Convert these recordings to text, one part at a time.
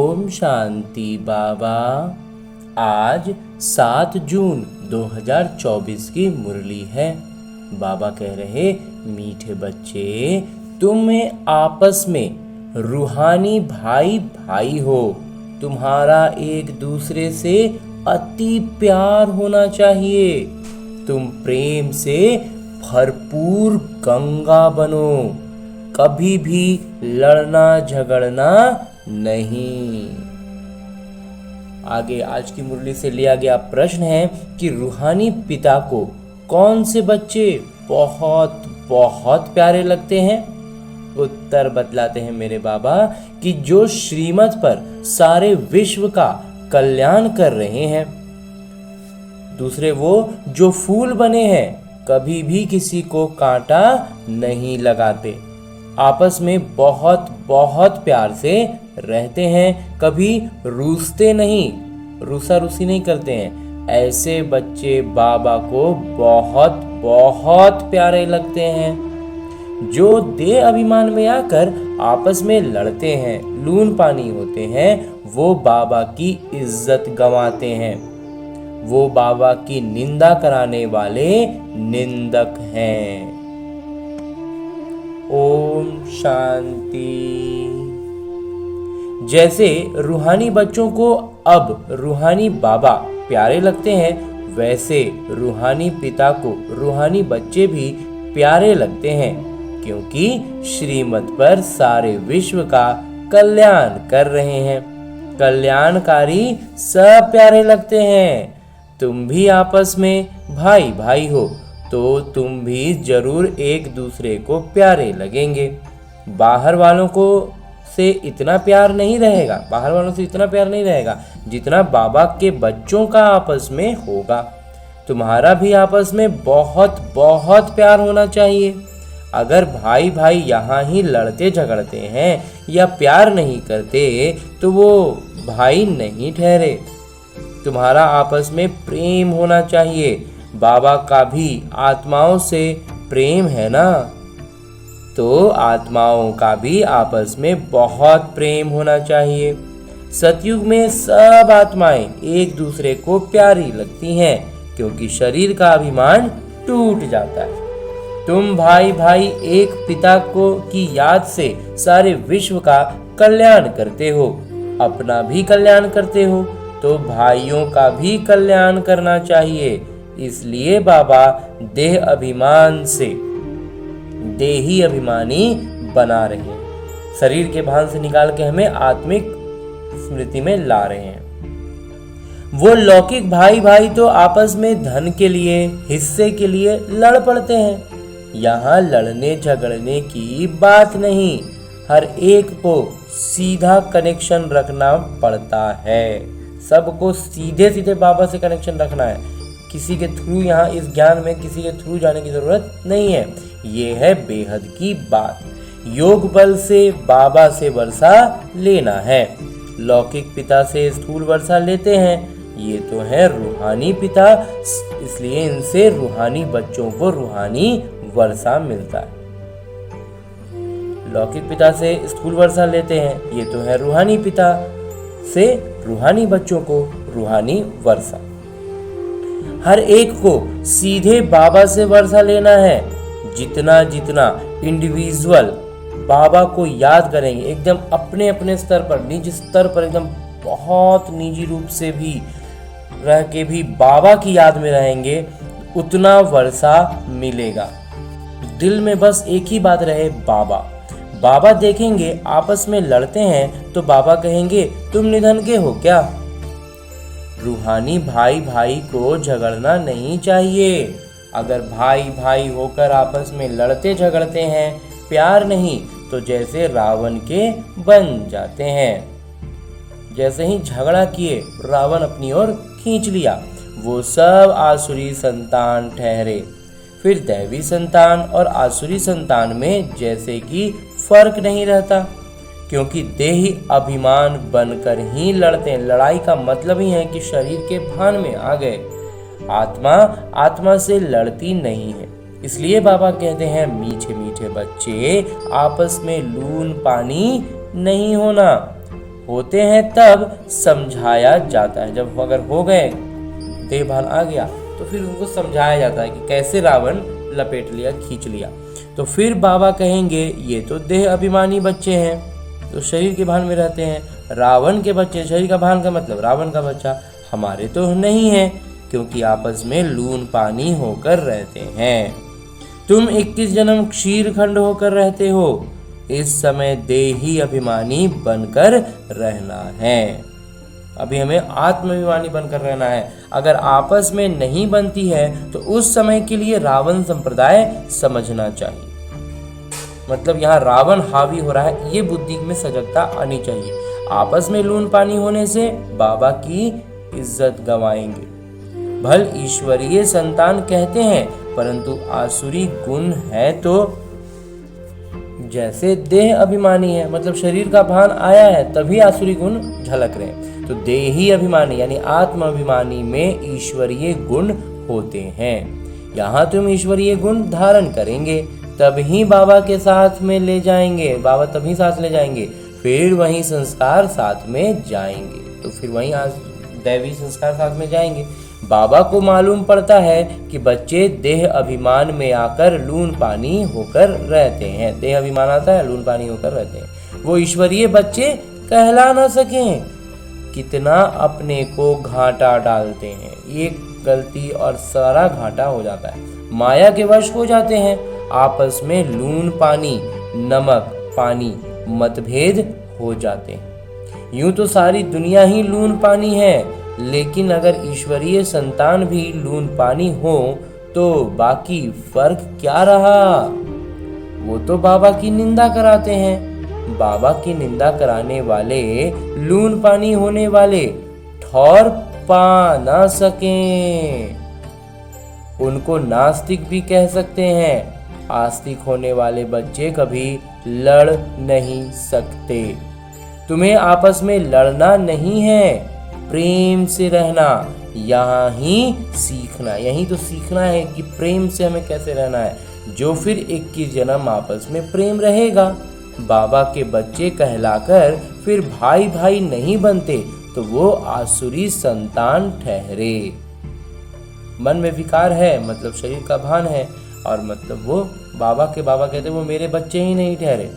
ओम शांति बाबा। आज 7 जून 2024 की मुरली है। बाबा कह रहे, मीठे बच्चे, तुम्हें आपस में रूहानी भाई भाई हो। तुम्हारा एक दूसरे से अति प्यार होना चाहिए। तुम प्रेम से भरपूर गंगा बनो। कभी भी लड़ना झगड़ना नहीं। आगे आज की मुरली से लिया गया प्रश्न है कि रूहानी पिता को कौन से बच्चे बहुत बहुत प्यारे लगते हैं। उत्तर बतलाते हैं मेरे बाबा कि जो श्रीमत पर सारे विश्व का कल्याण कर रहे हैं। दूसरे वो जो फूल बने हैं, कभी भी किसी को कांटा नहीं लगाते। आपस में बहुत बहुत प्यार से रहते हैं, कभी रूसते नहीं, रूसा रूसी नहीं करते हैं। ऐसे बच्चे बाबा को बहुत बहुत प्यारे लगते हैं। जो देह अभिमान में आकर आपस में लड़ते हैं, लून पानी होते हैं, वो बाबा की इज्जत गंवाते हैं। वो बाबा की निंदा कराने वाले निंदक हैं। ओम शांति। जैसे रूहानी बच्चों को अब रूहानी बाबा प्यारे लगते हैं, वैसे रूहानी पिता को रूहानी बच्चे भी प्यारे लगते हैं, क्योंकि श्रीमत पर सारे विश्व का कल्याण कर रहे हैं। कल्याणकारी सब प्यारे लगते हैं। तुम भी आपस में भाई भाई हो तो तुम भी जरूर एक दूसरे को प्यारे लगेंगे। बाहर वालों से इतना प्यार नहीं रहेगा जितना बाबा के बच्चों का आपस में होगा। तुम्हारा भी आपस में बहुत बहुत प्यार होना चाहिए। अगर भाई भाई यहाँ ही लड़ते झगड़ते हैं या प्यार नहीं करते तो वो भाई नहीं ठहरे। तुम्हारा आपस में प्रेम होना चाहिए। बाबा का भी आत्माओं से प्रेम है ना, तो आत्माओं का भी आपस में बहुत प्रेम होना चाहिए। सतयुग में सब आत्माएं एक दूसरे को प्यारी लगती हैं, क्योंकि शरीर का अभिमान टूट जाता है। तुम भाई भाई एक पिता की याद से सारे विश्व का कल्याण करते हो, अपना भी कल्याण करते हो, तो भाइयों का भी कल्याण करना चाहिए। इसलिए बाबा देह अभिमान से देही अभिमानी बना रहे हैं। शरीर के भान से निकाल के हमें आत्मिक स्मृति में ला रहे हैं। वो लौकिक भाई भाई तो आपस में धन के लिए, हिस्से के लिए लड़ पड़ते हैं। यहाँ लड़ने झगड़ने की बात नहीं। हर एक को सीधा कनेक्शन रखना पड़ता है। सबको सीधे सीधे बाबा से कनेक्शन रखना है। किसी के थ्रू यहाँ इस ज्ञान में किसी के थ्रू जाने की जरूरत नहीं है। ये है बेहद की बात। योग बल से बाबा से वर्षा लेना है। लौकिक पिता से स्थूल वर्षा लेते हैं। ये तो है रूहानी पिता, इसलिए इनसे रूहानी बच्चों को रूहानी वर्षा मिलता है। लौकिक पिता से स्थूल वर्षा लेते हैं। ये तो है रूहानी पिता से रूहानी बच्चों को रूहानी वर्षा। हर एक को सीधे बाबा से वर्षा लेना है। जितना जितना इंडिविजुअल बाबा को याद करेंगे, एकदम अपने अपने स्तर पर, निजी स्तर पर, एकदम बहुत निजी रूप से भी रह के भी बाबा की याद में रहेंगे, उतना वर्षा मिलेगा। दिल में बस एक ही बात रहे, बाबा। बाबा देखेंगे आपस में लड़ते हैं तो बाबा कहेंगे, तुम निधन के हो क्या। रूहानी भाई भाई को झगड़ना नहीं चाहिए। अगर भाई भाई होकर आपस में लड़ते झगड़ते हैं, प्यार नहीं, तो जैसे रावण के बन जाते हैं। जैसे ही झगड़ा किए, रावण अपनी ओर खींच लिया, वो सब आसुरी संतान ठहरे। फिर दैवी संतान और आसुरी संतान में जैसे कि फर्क नहीं रहता, क्योंकि देही अभिमान बनकर ही लड़ते हैं। लड़ाई का मतलब ही है कि शरीर के भान में आ गए। आत्मा आत्मा से लड़ती नहीं है। इसलिए बाबा कहते हैं, मीठे मीठे बच्चे, आपस में लून पानी नहीं होना। होते हैं तब समझाया जाता है। जब अगर हो गए, देह भान आ गया, तो फिर उनको समझाया जाता है कि कैसे रावण लपेट लिया, खींच लिया। तो फिर बाबा कहेंगे ये तो देह अभिमानी बच्चे हैं, तो शरीर के भान में रहते हैं। रावण के बच्चे, शरीर का भान का मतलब रावण का बच्चा, हमारे तो नहीं है, क्योंकि आपस में लून पानी होकर रहते हैं। तुम 21 जन्म क्षीर खंड होकर रहते हो, इस समय देही अभिमानी बनकर रहना है। अभी हमें आत्माभिमानी बनकर रहना है। अगर आपस में नहीं बनती है तो उस समय के लिए रावण संप्रदाय समझना चाहिए। मतलब यहाँ रावण हावी हो रहा है, ये बुद्धि में सजगता आनी चाहिए। आपस में लून पानी होने से बाबा की इज्जत गंवाएंगे। भल ईश्वरीय संतान कहते हैं, परंतु आसुरी गुण है तो जैसे देह अभिमानी है, मतलब शरीर का भान आया है तभी आसुरी गुण झलक रहे हैं। तो देही अभिमानी यानी आत्म अभिमानी में ईश्वरीय गुण होते हैं। यहाँ तुम ईश्वरीय गुण धारण करेंगे तभी बाबा के साथ में ले जाएंगे, बाबा तभी साथ ले जाएंगे, फिर वही संस्कार साथ में जाएंगे। तो फिर वही दैवी संस्कार साथ में जाएंगे। बाबा को मालूम पड़ता है कि बच्चे देह अभिमान में आकर लून पानी होकर रहते हैं। देह अभिमान आता है, लून पानी होकर रहते हैं, वो ईश्वरीय बच्चे कहला ना सकें। कितना अपने को घाटा डालते हैं, एक गलती और सारा घाटा हो जाता है। माया के वश हो जाते हैं, आपस में लून पानी, नमक पानी मतभेद हो जाते हैं। यूं तो सारी दुनिया ही लून पानी है, लेकिन अगर ईश्वरीय संतान भी लून पानी हो तो बाकी फर्क क्या रहा। वो तो बाबा की निंदा कराते हैं। बाबा की निंदा कराने वाले लून पानी होने वाले ठौर पा ना सकें, उनको नास्तिक भी कह सकते हैं। आस्तिक होने वाले बच्चे कभी लड़ नहीं सकते। तुम्हें आपस में लड़ना नहीं है, प्रेम से रहना, यहाँ ही सीखना। यही तो सीखना है कि प्रेम से हमें कैसे रहना है। जो फिर 21 जन्म आपस में प्रेम रहेगा, बाबा के बच्चे कहलाकर फिर भाई भाई नहीं बनते तो वो आसुरी संतान ठहरे। मन में विकार है मतलब शरीर का भान है, और मतलब वो बाबा कहते वो मेरे बच्चे ही नहीं ठहरे।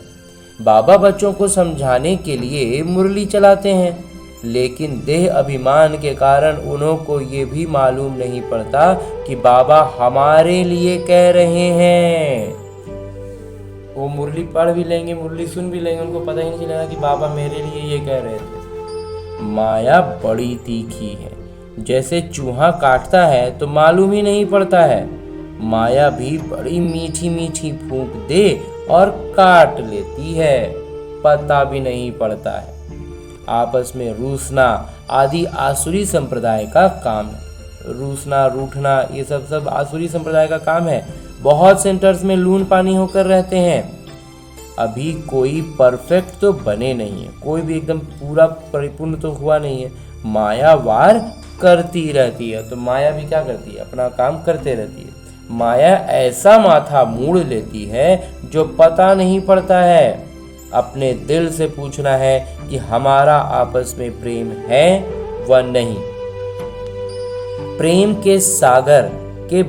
बाबा बच्चों को समझाने के लिए मुरली चलाते हैं, लेकिन देह अभिमान के कारण उन्हों को ये भी मालूम नहीं पड़ता कि बाबा हमारे लिए कह रहे हैं। वो मुरली पढ़ भी लेंगे, मुरली सुन भी लेंगे, उनको पता ही नहीं चलेगा कि बाबा मेरे लिए ये कह रहे थे। माया बड़ी तीखी है, जैसे चूहा काटता है तो मालूम ही नहीं पड़ता है, माया भी बड़ी मीठी मीठी फूंक दे और काट लेती है, पता भी नहीं पड़ता है। आपस में रूसना आदि आसुरी संप्रदाय का काम है। रूसना, रूठना, ये सब आसुरी संप्रदाय का काम है। बहुत सेंटर्स में लून पानी होकर रहते हैं। अभी कोई परफेक्ट तो बने नहीं है, कोई भी एकदम पूरा परिपूर्ण तो हुआ नहीं है। माया वार करती रहती है, तो माया भी क्या करती है, अपना काम करते रहती है। माया ऐसा माथा मूड़ लेती है जो पता नहीं पड़ता है। अपने दिल से पूछना है कि हमारा आपस में प्रेम है व नहीं। प्रेम के सागर के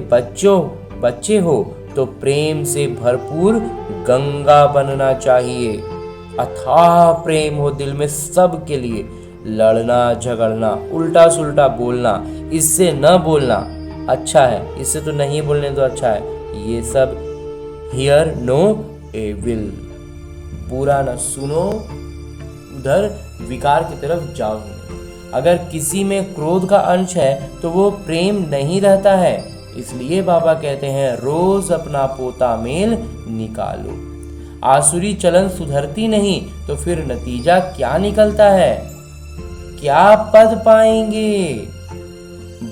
बच्चे हो तो प्रेम से भरपूर गंगा बनना चाहिए। अथाह प्रेम हो दिल में सब के लिए। लड़ना झगड़ना, उल्टा सुल्टा बोलना, इससे न बोलना अच्छा है, इससे तो नहीं बोलने तो अच्छा है। ये सब हियर नो एविल, बुरा न सुनो, उधर विकार की तरफ जाओ। अगर किसी में क्रोध का अंश है तो वो प्रेम नहीं रहता है। इसलिए बाबा कहते हैं रोज अपना पोता मेल निकालो। आसुरी चलन सुधरती नहीं तो फिर नतीजा क्या निकलता है, क्या पद पाएंगे।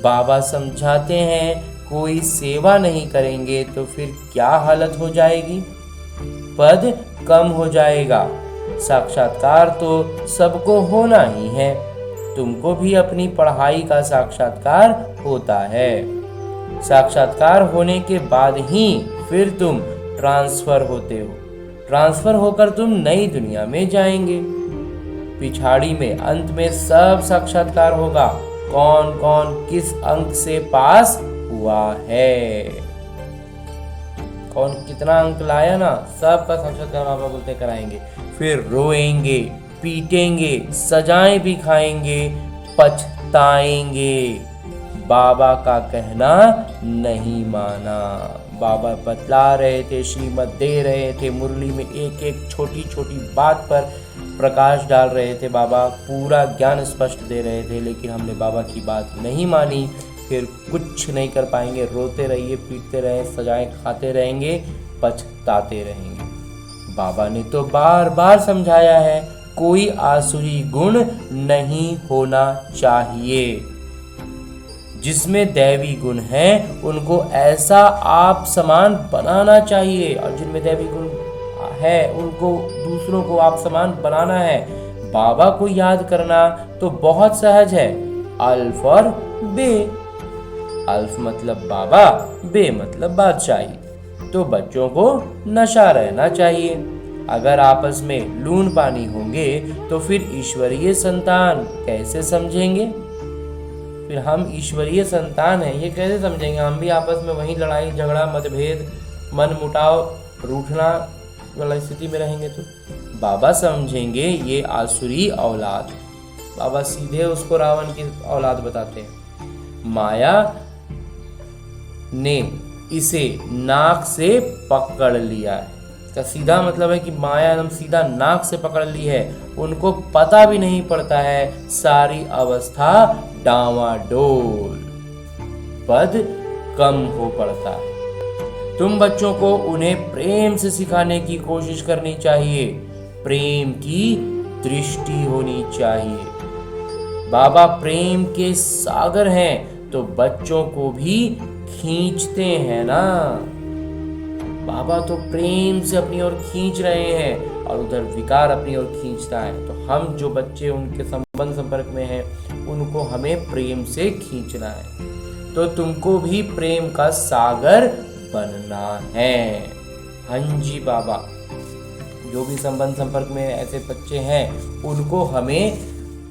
बाबा समझाते हैं कोई सेवा नहीं करेंगे तो फिर क्या हालत हो जाएगी, पद कम हो जाएगा। साक्षात्कार तो सबको होना ही है, तुमको भी अपनी पढ़ाई का साक्षात्कार होता है। साक्षात्कार होने के बाद ही फिर तुम ट्रांसफर होते हो। ट्रांसफर होकर तुम नई दुनिया में जाएंगे। पिछाड़ी में अंत में सब साक्षात्कार होगा, कौन कौन किस अंक से पास हुआ है, कौन कितना अंक लाया ना, सबका साक्षात्कार बाबा बोलते कराएंगे। फिर रोएंगे, पीटेंगे, सजाएं भी खाएंगे, पछताएंगे, बाबा का कहना नहीं माना। बाबा बतला रहे थे, श्रीमत दे रहे थे, मुरली में एक एक छोटी छोटी बात पर प्रकाश डाल रहे थे, बाबा पूरा ज्ञान स्पष्ट दे रहे थे, लेकिन हमने बाबा की बात नहीं मानी। फिर कुछ नहीं कर पाएंगे, रोते रहिए, पीटते रहे, सजाएं खाते रहेंगे, पछताते रहेंगे। बाबा ने तो बार बार समझाया है, कोई आसुरी गुण नहीं होना चाहिए। जिसमें दैवी गुण हैं उनको ऐसा आप समान बनाना चाहिए, और जिनमें दैवी गुण है उनको दूसरों को आप समान बनाना है। बाबा को याद करना तो बहुत सहज है, अल्फ और बे। अल्फ मतलब बाबा, बे मतलब बादशाही। तो बच्चों को नशा रहना चाहिए। अगर आपस में लून पानी होंगे तो फिर ईश्वरीय संतान कैसे समझेंगे? फिर हम ईश्वरीय संतान हैं ये कैसे समझेंगे? हम भी आपस में वही लड़ाई झगड़ा, मतभेद, मन मुटाव, रूठना वाला स्थिति में रहेंगे तो बाबा समझेंगे ये आसुरी औलाद। बाबा सीधे उसको रावण की औलाद बताते हैं। माया ने इसे नाक से पकड़ लिया है। इसका सीधा मतलब है कि माया एकदम सीधा नाक से पकड़ ली है, उनको पता भी नहीं पड़ता है, सारी अवस्था डावाडोल, पद कम हो पड़ता है। तुम बच्चों को उन्हें प्रेम से सिखाने की कोशिश करनी चाहिए, प्रेम की दृष्टि होनी चाहिए। बाबा प्रेम के सागर हैं तो बच्चों को भी खींचते हैं ना। बाबा तो प्रेम से अपनी ओर खींच रहे हैं और उधर विकार अपनी ओर खींचता है। तो हम जो बच्चे उनके संबंध संपर्क में हैं उनको हमें प्रेम से खींचना है। तो तुमको भी प्रेम का सागर बनना है। हाँ जी बाबा, जो भी संबंध संपर्क में ऐसे बच्चे हैं उनको हमें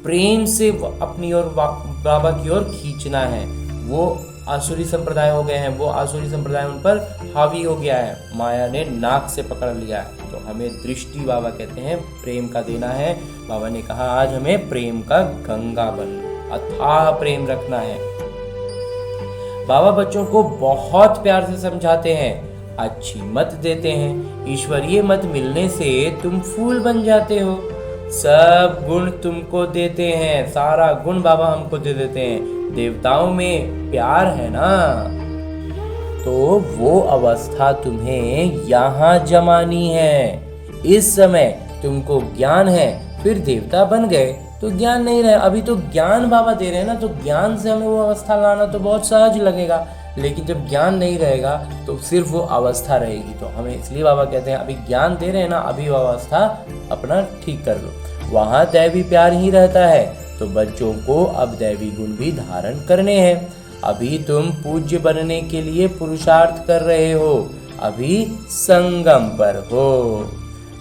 प्रेम से अपनी ओर बाबा की ओर खींचना है। वो आसुरी संप्रदाय हो गए हैं, वो आसुरी संप्रदाय उन पर हावी हो गया है, माया ने नाक से पकड़ लिया है। तो हमें दृष्टि बाबा कहते हैं प्रेम का देना है। बाबा ने कहा आज हमें प्रेम का गंगा बनना, अथाह प्रेम रखना है। बाबा बच्चों को बहुत प्यार से समझाते हैं, अच्छी मत देते हैं। ईश्वरीय मत मिलने से तुम फूल बन जाते हो। सब गुण तुमको देते हैं, सारा गुण बाबा हमको दे देते हैं। देवताओं में प्यार है ना, तो वो अवस्था तुम्हें यहाँ जमानी है। इस समय तुमको ज्ञान है, फिर देवता बन गए तो ज्ञान नहीं रहे। अभी तो ज्ञान बाबा दे रहे हैं ना, तो ज्ञान से हमें वो अवस्था लाना तो बहुत सहज लगेगा, लेकिन जब ज्ञान नहीं रहेगा तो सिर्फ वो अवस्था रहेगी। तो हमें इसलिए बाबा कहते हैं अभी ज्ञान दे रहे हैं ना, अभी वो अवस्था अपना ठीक कर लो। वहाँ दैवी प्यार ही रहता है, तो बच्चों को अब दैवी गुण भी धारण करने हैं। अभी तुम पूज्य बनने के लिए पुरुषार्थ कर रहे हो, अभी संगम पर हो।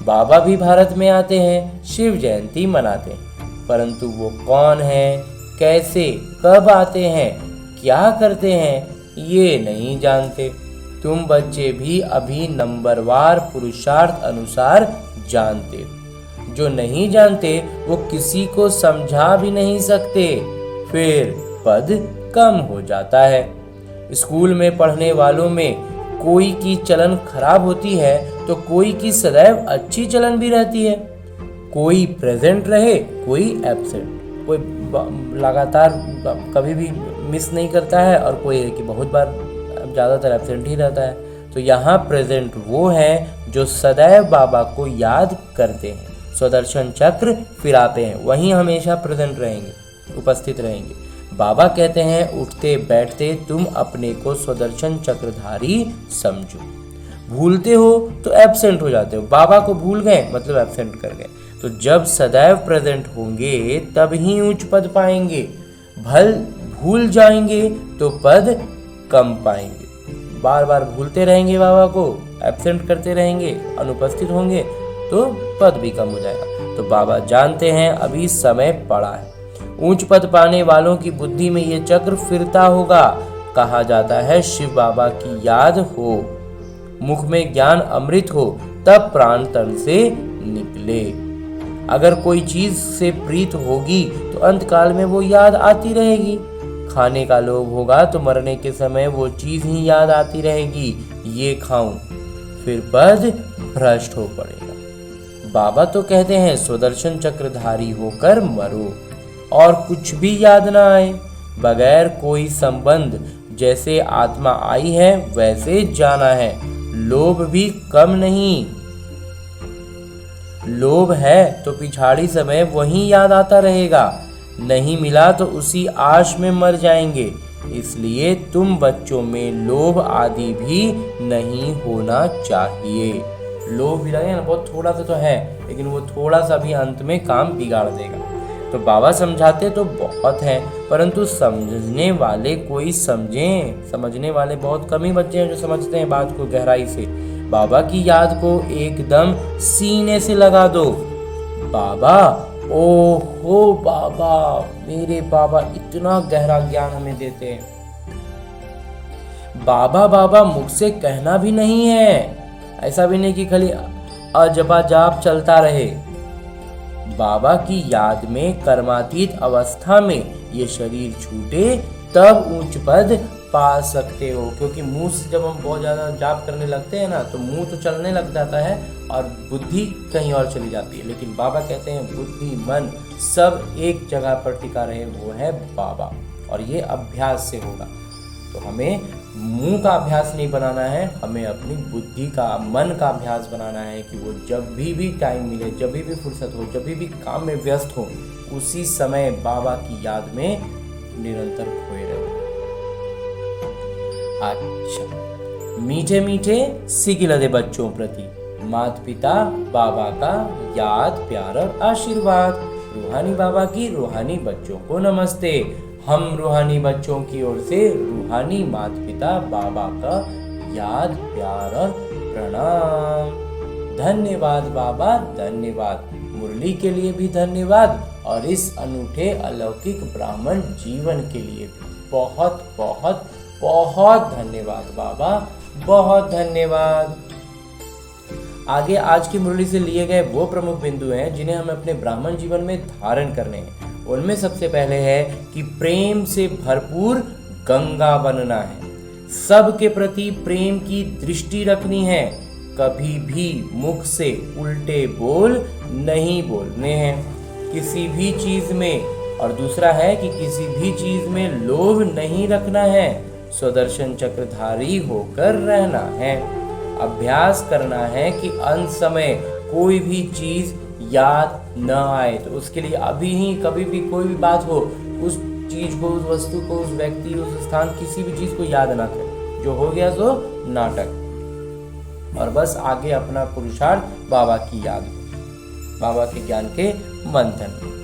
बाबा भी भारत में आते हैं, शिव जयंती मनाते हैं, परंतु वो कौन है, कैसे, कब आते हैं, क्या करते हैं ये नहीं जानते। तुम बच्चे भी अभी नंबरवार पुरुषार्थ अनुसार जानते हो। जो नहीं जानते वो किसी को समझा भी नहीं सकते, फिर पद कम हो जाता है। स्कूल में पढ़ने वालों में कोई की चलन खराब होती है तो कोई की सदैव अच्छी चलन भी रहती है। कोई प्रेजेंट रहे, कोई एब्सेंट, कोई लगातार कभी भी मिस नहीं करता है और कोई है कि बहुत बार ज़्यादातर एब्सेंट ही रहता है। तो यहाँ प्रेजेंट वो हैं जो सदैव बाबा को याद करते हैं, स्वदर्शन चक्र फिराते हैं, वहीं हमेशा प्रेजेंट रहेंगे, उपस्थित रहेंगे। बाबा कहते हैं उठते बैठते तुम अपने को स्वदर्शन चक्रधारी समझो। भूलते हो तो एब्सेंट हो जाते हो, बाबा को भूल गए मतलब एब्सेंट कर गए। तो जब सदैव प्रेजेंट होंगे तब ही उच्च पद पाएंगे, भूल जाएंगे तो पद कम पाएंगे। बार बार भूलते रहेंगे बाबा को, एब्सेंट करते रहेंगे, अनुपस्थित होंगे तो पद भी कम हो जाएगा। तो बाबा जानते हैं अभी समय पड़ा है। ऊंच पद पाने वालों की बुद्धि में ये चक्र फिरता होगा। कहा जाता है शिव बाबा की याद हो, मुख में ज्ञान अमृत हो, तब प्राण तन से निकले। अगर कोई चीज से प्रीत होगी तो अंतकाल में वो याद आती रहेगी। खाने का लोभ होगा तो मरने के समय वो चीज ही याद आती रहेगी, ये खाऊं, फिर पद भ्रष्ट हो पड़ेगा। बाबा तो कहते हैं सुदर्शन चक्रधारी होकर मरो और कुछ भी याद ना आए, बगैर कोई संबंध। जैसे आत्मा आई है वैसे जाना है। लोभ भी कम नहीं। लोभ है तो पिछाड़ी समय वही याद आता रहेगा, नहीं मिला तो उसी आश में मर जाएंगे। इसलिए तुम बच्चों में लोभ आदि भी नहीं होना चाहिए। लोभ भी लगे ना, बहुत थोड़ा सा तो है, लेकिन वो थोड़ा सा भी अंत में काम बिगाड़ देगा। तो बाबा समझाते तो बहुत हैं, परंतु समझने वाले कोई समझें। समझने वाले बहुत कम ही बच्चे हैं जो समझते हैं बात को गहराई से। बाबा की याद को एकदम सीने से लगा दो। बाबा, ओहो बाबा, मेरे बाबा इतना गहरा ज्ञान हमें देते हैं। बाबा बाबा मुख से कहना भी नहीं है, ऐसा भी नहीं कि खाली अजबा जाप चलता रहे। बाबा की याद में कर्मातीत अवस्था में ये शरीर छूटे तब उच्च पद पा सकते हो। क्योंकि मुंह से जब हम बहुत ज्यादा जाप करने लगते हैं ना, तो मुंह तो चलने लग जाता है और बुद्धि कहीं और चली जाती है। लेकिन बाबा कहते हैं बुद्धि मन सब एक जगह पर टिका रहे, वो है बाबा। और ये अभ्यास से होगा। तो हमें मुंह का अभ्यास नहीं बनाना है, हमें अपनी बुद्धि का, मन का अभ्यास बनाना है कि वो जब भी टाइम मिले, जब भी फुर्सत हो, जब भी काम में व्यस्त हो, उसी समय बाबा की याद में निरंतर खोए रहे। अच्छा, मीठे मीठे सिगिलदे बच्चों प्रति माता पिता बाबा का याद, प्यार और आशीर्वाद। रूहानी बाबा की रूहानी बच्चों को नमस्ते। हम रूहानी बच्चों की ओर से रूहानी माता पिता बाबा का याद, प्यार और प्रणाम। धन्यवाद बाबा, धन्यवाद। मुरली के लिए भी धन्यवाद और इस अनूठे अलौकिक ब्राह्मण जीवन के लिए भी बहुत बहुत बहुत धन्यवाद बाबा, बहुत धन्यवाद। आगे आज की मुरली से लिए गए वो प्रमुख बिंदु हैं जिन्हें हमें अपने ब्राह्मण जीवन में धारण करने हैं। उनमें सबसे पहले है कि प्रेम से भरपूर गंगा बनना है। सबके प्रति प्रेम की दृष्टि रखनी है। कभी भी मुख से उल्टे बोल नहीं बोलने हैं किसी भी चीज में। और दूसरा है कि किसी भी चीज में लोभ नहीं रखना है। सुदर्शन चक्रधारी होकर रहना है। अभ्यास करना है कि अंत समय कोई भी चीज याद न आए। तो उसके लिए अभी ही कभी भी कोई भी बात हो, उस चीज को, उस वस्तु को, उस व्यक्ति, उस स्थान, किसी भी चीज को याद ना करें। जो हो गया सो नाटक। और बस आगे अपना पुरुषार्थ बाबा की याद में, बाबा के ज्ञान के मंथन में।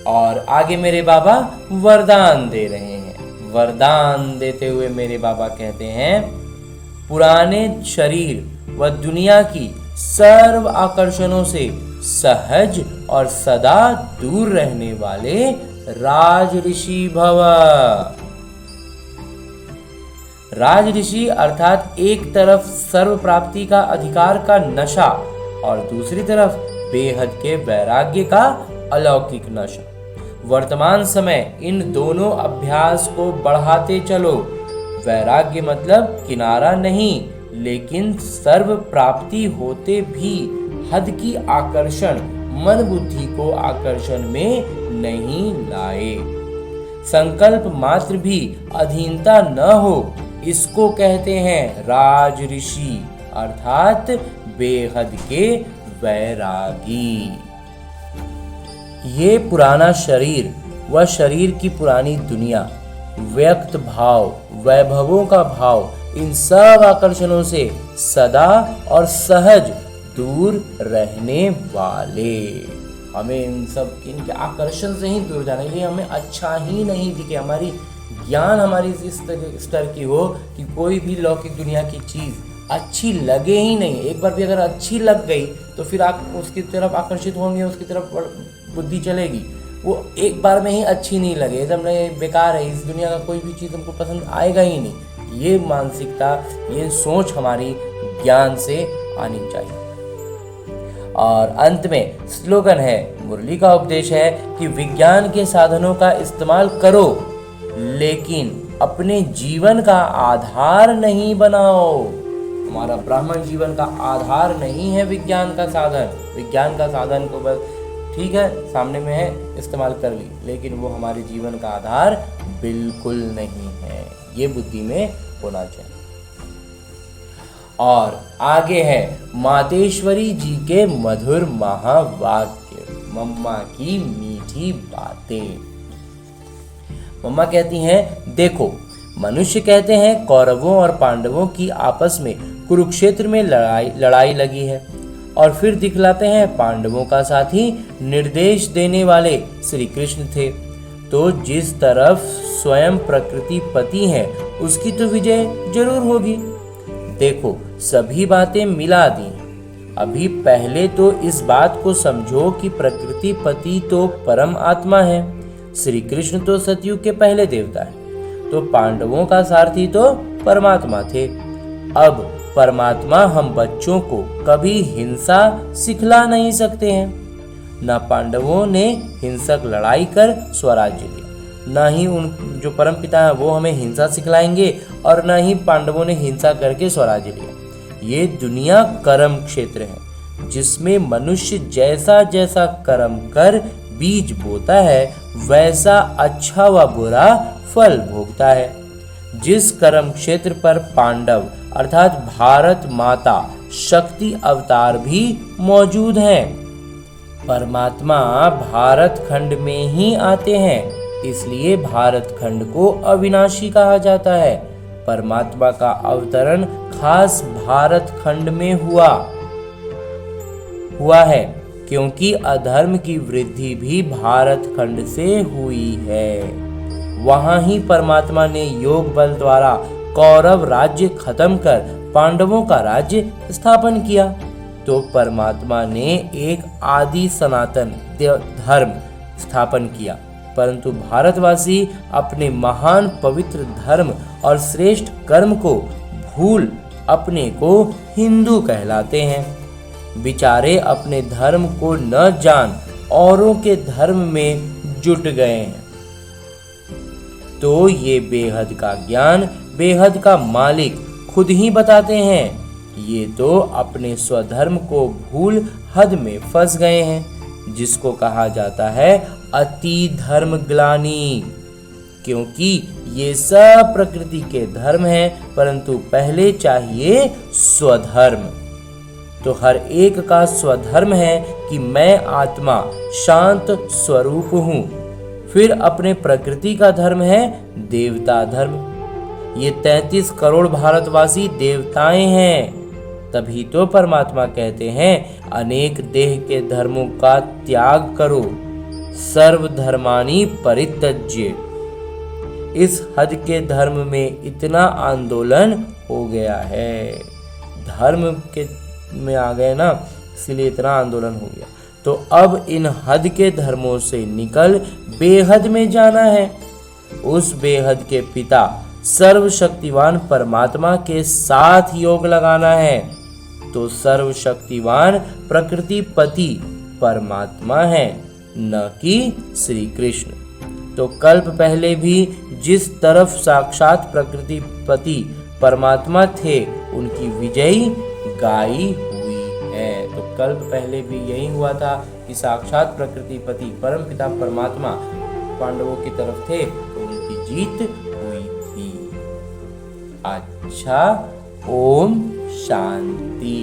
और आगे मेरे बाबा वरदान दे रहे हैं। वरदान देते हुए मेरे बाबा कहते हैं, पुराने शरीर व दुनिया की सर्व आकर्षणों से सहज और सदा दूर रहने वाले राज ऋषि भव। राज ऋषि अर्थात एक तरफ सर्व प्राप्ति का अधिकार का नशा और दूसरी तरफ बेहद के वैराग्य का अलौकिक नशा। वर्तमान समय इन दोनों अभ्यास को बढ़ाते चलो। वैराग्य मतलब किनारा नहीं, लेकिन सर्व प्राप्ति होते भी हद की आकर्षण मन बुद्धि को आकर्षण में नहीं लाए। संकल्प मात्र भी अधीनता न हो, इसको कहते हैं राज ऋषि अर्थात बेहद के वैरागी। ये पुराना शरीर व शरीर की पुरानी दुनिया, व्यक्त भाव, वैभवों का भाव, इन सब आकर्षणों से सदा और सहज दूर रहने वाले। हमें इन सब इनके आकर्षण से ही दूर जाने के लिए हमें अच्छा ही नहीं दिखे, हमारी ज्ञान हमारी इस स्तर की हो कि कोई भी लौकिक दुनिया की चीज अच्छी लगे ही नहीं। एक बार भी अगर अच्छी लग गई तो फिर आप उसकी तरफ आकर्षित होंगे, उसकी तरफ बुद्धि चलेगी। वो एक बार में ही अच्छी नहीं लगे, एकदम बेकार है, इस दुनिया का कोई भी चीज़ हमको पसंद आएगा ही नहीं। ये मानसिकता, ये सोच हमारी ज्ञान से आनी चाहिए। और अंत में स्लोगन है, मुरली का उपदेश है कि विज्ञान के साधनों का इस्तेमाल करो, लेकिन अपने जीवन का आधार नहीं बनाओ। हमारा ब्राह्मण जीवन का आधार नहीं है विज्ञान का साधन। विज्ञान का साधन को बस ठीक है, सामने में है, इस्तेमाल कर ली, लेकिन वो हमारे जीवन का आधार बिल्कुल नहीं है। ये बुद्धि में होना चाहिए। और आगे है मातेश्वरी जी के मधुर महावाक्य, मम्मा की मीठी बातें। मम्मा कहती हैं, देखो मनुष्य कहते हैं कौरवों और पांडवों की आपस में कुरुक्षेत्र में लड़ाई लगी है, और फिर दिखलाते हैं पांडवों का साथी निर्देश देने वाले श्री कृष्ण थे। तो जिस तरफ स्वयं प्रकृति पति है उसकी तो विजय जरूर होगी। देखो सभी बातें मिला दी। अभी पहले तो इस बात को समझो कि प्रकृति पति तो परम आत्मा है, श्री कृष्ण तो सतयुग के पहले देवता है, तो पांडवों का सारथी तो परमात्मा थे। अब परमात्मा हम बच्चों को कभी हिंसा सिखला नहीं सकते हैं। न पांडवों ने हिंसक लड़ाई कर स्वराज्य लिया, न ही उन जो परम पिता है वो हमें हिंसा सिखलाएंगे, और न ही पांडवों ने हिंसा करके स्वराज्य लिया। ये दुनिया कर्म क्षेत्र है, जिसमें मनुष्य जैसा जैसा कर्म कर बीज बोता है वैसा अच्छा व बुरा फल भोगता है। जिस कर्म क्षेत्र पर पांडव अर्थात भारत माता शक्ति अवतार भी मौजूद हैं, परमात्मा भारत खंड में ही आते हैं, इसलिए भारत खंड को अविनाशी कहा जाता है। परमात्मा का अवतरण खास भारत खंड में हुआ है, क्योंकि अधर्म की वृद्धि भी भारत खंड से हुई है। वहां ही परमात्मा ने योग बल द्वारा कौरव राज्य खत्म कर पांडवों का राज्य स्थापन किया। तो परमात्मा ने एक आदि सनातन धर्म स्थापन किया, परंतु भारतवासी अपने महान पवित्र धर्म और श्रेष्ठ कर्म को भूल अपने को हिंदू कहलाते हैं। बेचारे अपने धर्म को न जान औरों के धर्म में जुट गए हैं। तो ये बेहद का ज्ञान बेहद का मालिक खुद ही बताते हैं। ये तो अपने स्वधर्म को भूल हद में फंस गए हैं, जिसको कहा जाता है अति धर्म ग्लानि। क्योंकि ये सब प्रकृति के धर्म हैं, परंतु पहले चाहिए स्वधर्म। तो हर एक का स्वधर्म है कि मैं आत्मा शांत स्वरूप हूँ। फिर अपने प्रकृति का धर्म है देवता धर्म। ये 33 करोड़ भारतवासी देवताएं हैं। तभी तो परमात्मा कहते हैं अनेक देह के धर्मों का त्याग करो, सर्वधर्मानि परित्यज्य। इस हद के धर्म में इतना आंदोलन हो गया है, धर्म के में आ गए ना, इसलिए इतना आंदोलन हो गया। तो अब इन हद के धर्मों से निकल बेहद में जाना है। उस बेहद के पिता सर्वशक्तिवान परमात्मा के साथ योग लगाना है। तो सर्वशक्तिवान प्रकृति पति परमात्मा है, न कि श्री कृष्ण। तो कल्प पहले भी जिस तरफ साक्षात प्रकृति पति परमात्मा थे उनकी विजयी गाई हुई है। तो कल्प पहले भी यही हुआ था कि साक्षात प्रकृति पति परम पिता परमात्मा पांडवों की तरफ थे, तो उनकी जीत हुई थी। अच्छा, ओम शांति।